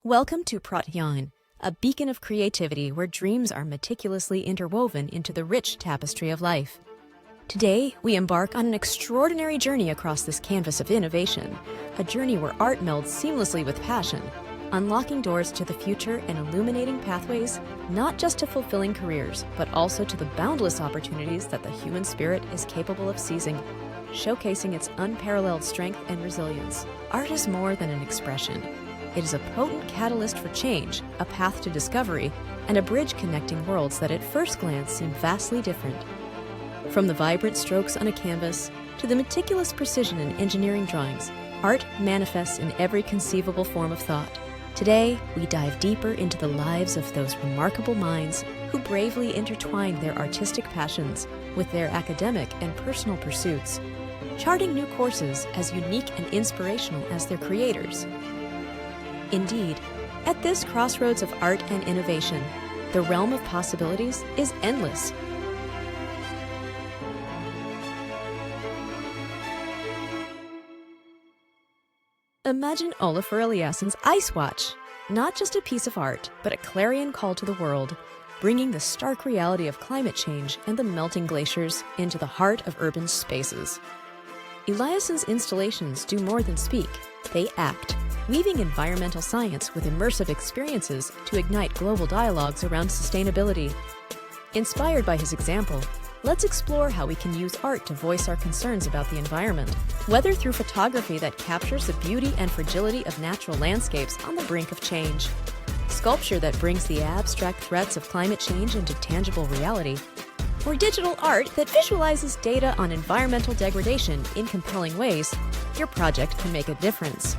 Welcome to Prottayon, a beacon of creativity where dreams are meticulously interwoven into the rich tapestry of life. Today, we embark on an extraordinary journey across this canvas of innovation, a journey where art melds seamlessly with passion, unlocking doors to the future and illuminating pathways not just to fulfilling careers, but also to the boundless opportunities that the human spirit is capable of seizing, showcasing its unparalleled strength and resilience. Art is more than an expression. It is a potent catalyst for change, a path to discovery, and a bridge connecting worlds that at first glance seem vastly different. From the vibrant strokes on a canvas to the meticulous precision in engineering drawings, art manifests in every conceivable form of thought. Today, we dive deeper into the lives of those remarkable minds who bravely intertwine their artistic passions with their academic and personal pursuits, charting new courses as unique and inspirational as their creators. Indeed, at this crossroads of art and innovation, the realm of possibilities is endless. Imagine Olafur Eliasson's Ice Watch, not just a piece of art, but a clarion call to the world, bringing the stark reality of climate change and the melting glaciers into the heart of urban spaces. Eliasson's installations do more than speak, they act, weaving environmental science with immersive experiences to ignite global dialogues around sustainability. Inspired by his example, let's explore how we can use art to voice our concerns about the environment, whether through photography that captures the beauty and fragility of natural landscapes on the brink of change, sculpture that brings the abstract threats of climate change into tangible reality, or digital art that visualizes data on environmental degradation in compelling ways. Your project can make a difference.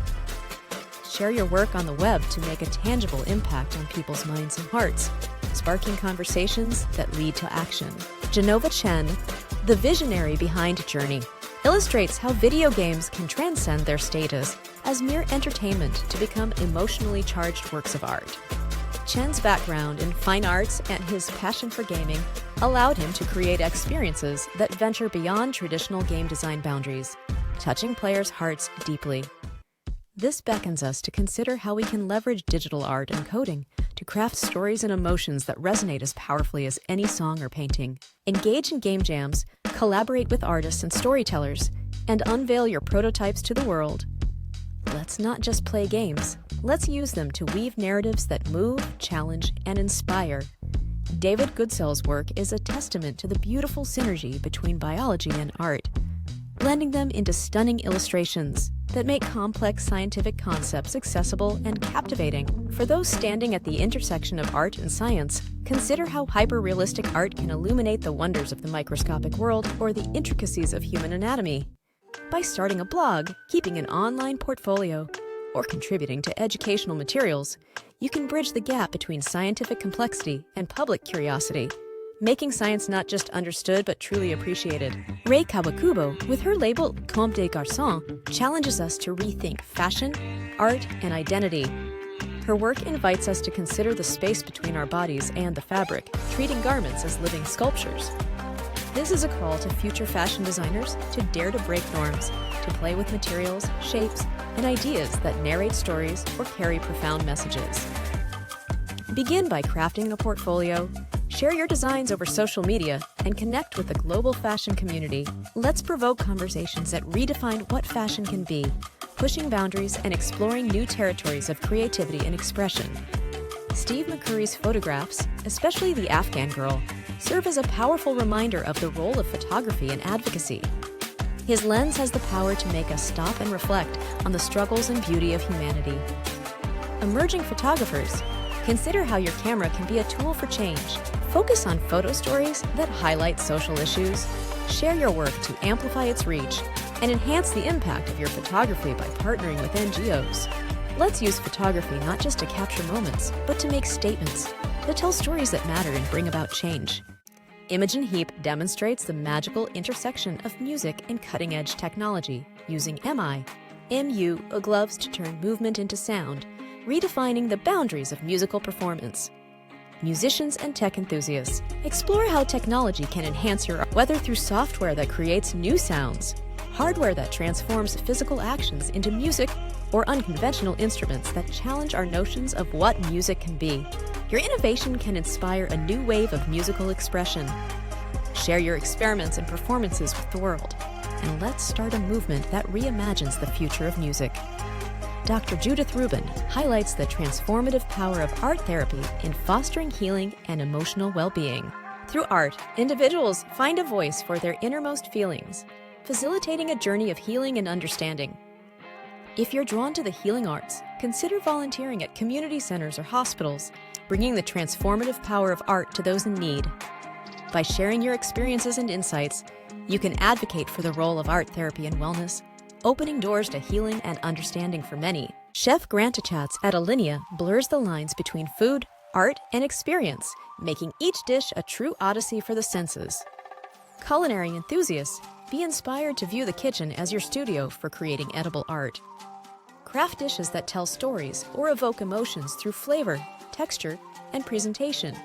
Share your work on the web to make a tangible impact on people's minds and hearts, sparking conversations that lead to action. Jenova Chen, the visionary behind Journey, illustrates how video games can transcend their status as mere entertainment to become emotionally charged works of art. Chen's background in fine arts and his passion for gaming allowed him to create experiences that venture beyond traditional game design boundaries, touching players' hearts deeply. This beckons us to consider how we can leverage digital art and coding to craft stories and emotions that resonate as powerfully as any song or painting. Engage in game jams, collaborate with artists and storytellers, and unveil your prototypes to the world. Let's not just play games, let's use them to weave narratives that move, challenge, and inspire. David Goodsell's work is a testament to the beautiful synergy between biology and art, blending them into stunning illustrations that make complex scientific concepts accessible and captivating. For those standing at the intersection of art and science, consider how hyper-realistic art can illuminate the wonders of the microscopic world or the intricacies of human anatomy. By starting a blog, keeping an online portfolio, or contributing to educational materials, you can bridge the gap between scientific complexity and public curiosity, making science not just understood but truly appreciated. Rei Kawakubo, with her label Comme des Garçons, challenges us to rethink fashion, art, and identity. Her work invites us to consider the space between our bodies and the fabric, treating garments as living sculptures. This is a call to future fashion designers to dare to break norms, to play with materials, shapes, and ideas that narrate stories or carry profound messages. Begin by crafting a portfolio, share your designs over social media, and connect with the global fashion community. Let's provoke conversations that redefine what fashion can be, pushing boundaries and exploring new territories of creativity and expression. Steve McCurry's photographs, especially the Afghan girl, serve as a powerful reminder of the role of photography and advocacy. His lens has the power to make us stop and reflect on the struggles and beauty of humanity. Emerging photographers, consider how your camera can be a tool for change. Focus on photo stories that highlight social issues, share your work to amplify its reach, and enhance the impact of your photography by partnering with NGOs. Let's use photography not just to capture moments, but to make statements, to tell stories that matter and bring about change. Imogen Heap demonstrates the magical intersection of music and cutting-edge technology, using MU gloves to turn movement into sound, redefining the boundaries of musical performance. Musicians and tech enthusiasts, explore how technology can enhance your art, whether through software that creates new sounds, hardware that transforms physical actions into music, or unconventional instruments that challenge our notions of what music can be. Your innovation can inspire a new wave of musical expression. Share your experiments and performances with the world, and let's start a movement that reimagines the future of music. Dr. Judith Rubin highlights the transformative power of art therapy in fostering healing and emotional well-being. Through art, individuals find a voice for their innermost feelings, facilitating a journey of healing and understanding. If you're drawn to the healing arts, consider volunteering at community centers or hospitals, bringing the transformative power of art to those in need. By sharing your experiences and insights, you can advocate for the role of art therapy and wellness, opening doors to healing and understanding for many. Chef Grantachatz at Alinea blurs the lines between food, art, and experience, making each dish a true odyssey for the senses. Culinary enthusiasts, be inspired to view the kitchen as your studio for creating edible art. Craft dishes that tell stories or evoke emotions through flavor, texture, and presentation.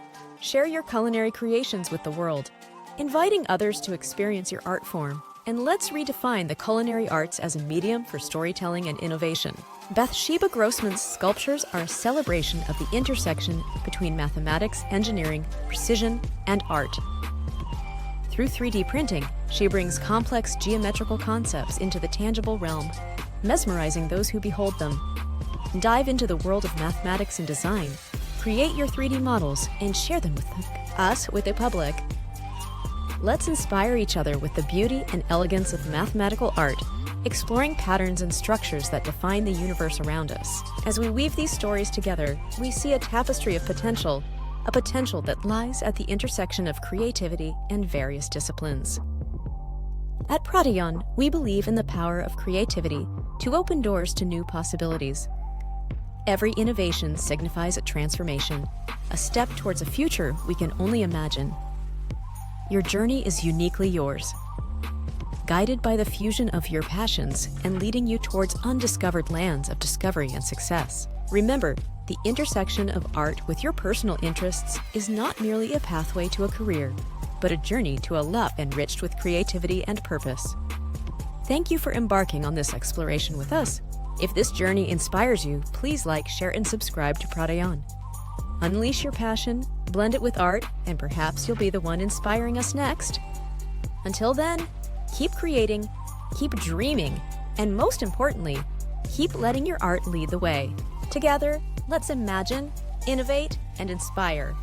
Share your culinary creations with the world, inviting others to experience your art form. And let's redefine the culinary arts as a medium for storytelling and innovation. Bathsheba Grossman's sculptures are a celebration of the intersection between mathematics, engineering, precision, and art. Through 3D printing, she brings complex geometrical concepts into the tangible realm, mesmerizing those who behold them. Dive into the world of mathematics and design, create your 3D models, and share them with us, with the public. Let's inspire each other with the beauty and elegance of mathematical art, exploring patterns and structures that define the universe around us. As we weave these stories together, we see a tapestry of potential, a potential that lies at the intersection of creativity and various disciplines. At Prottayon, we believe in the power of creativity to open doors to new possibilities. Every innovation signifies a transformation, a step towards a future we can only imagine. Your journey is uniquely yours, guided by the fusion of your passions and leading you towards undiscovered lands of discovery and success. Remember, the intersection of art with your personal interests is not merely a pathway to a career, but a journey to a life enriched with creativity and purpose. Thank you for embarking on this exploration with us. If this journey inspires you, please like, share, and subscribe to Prottayon. Unleash your passion, blend it with art, and perhaps you'll be the one inspiring us next. Until then, keep creating, keep dreaming, and most importantly, keep letting your art lead the way. Together, let's imagine, innovate, and inspire.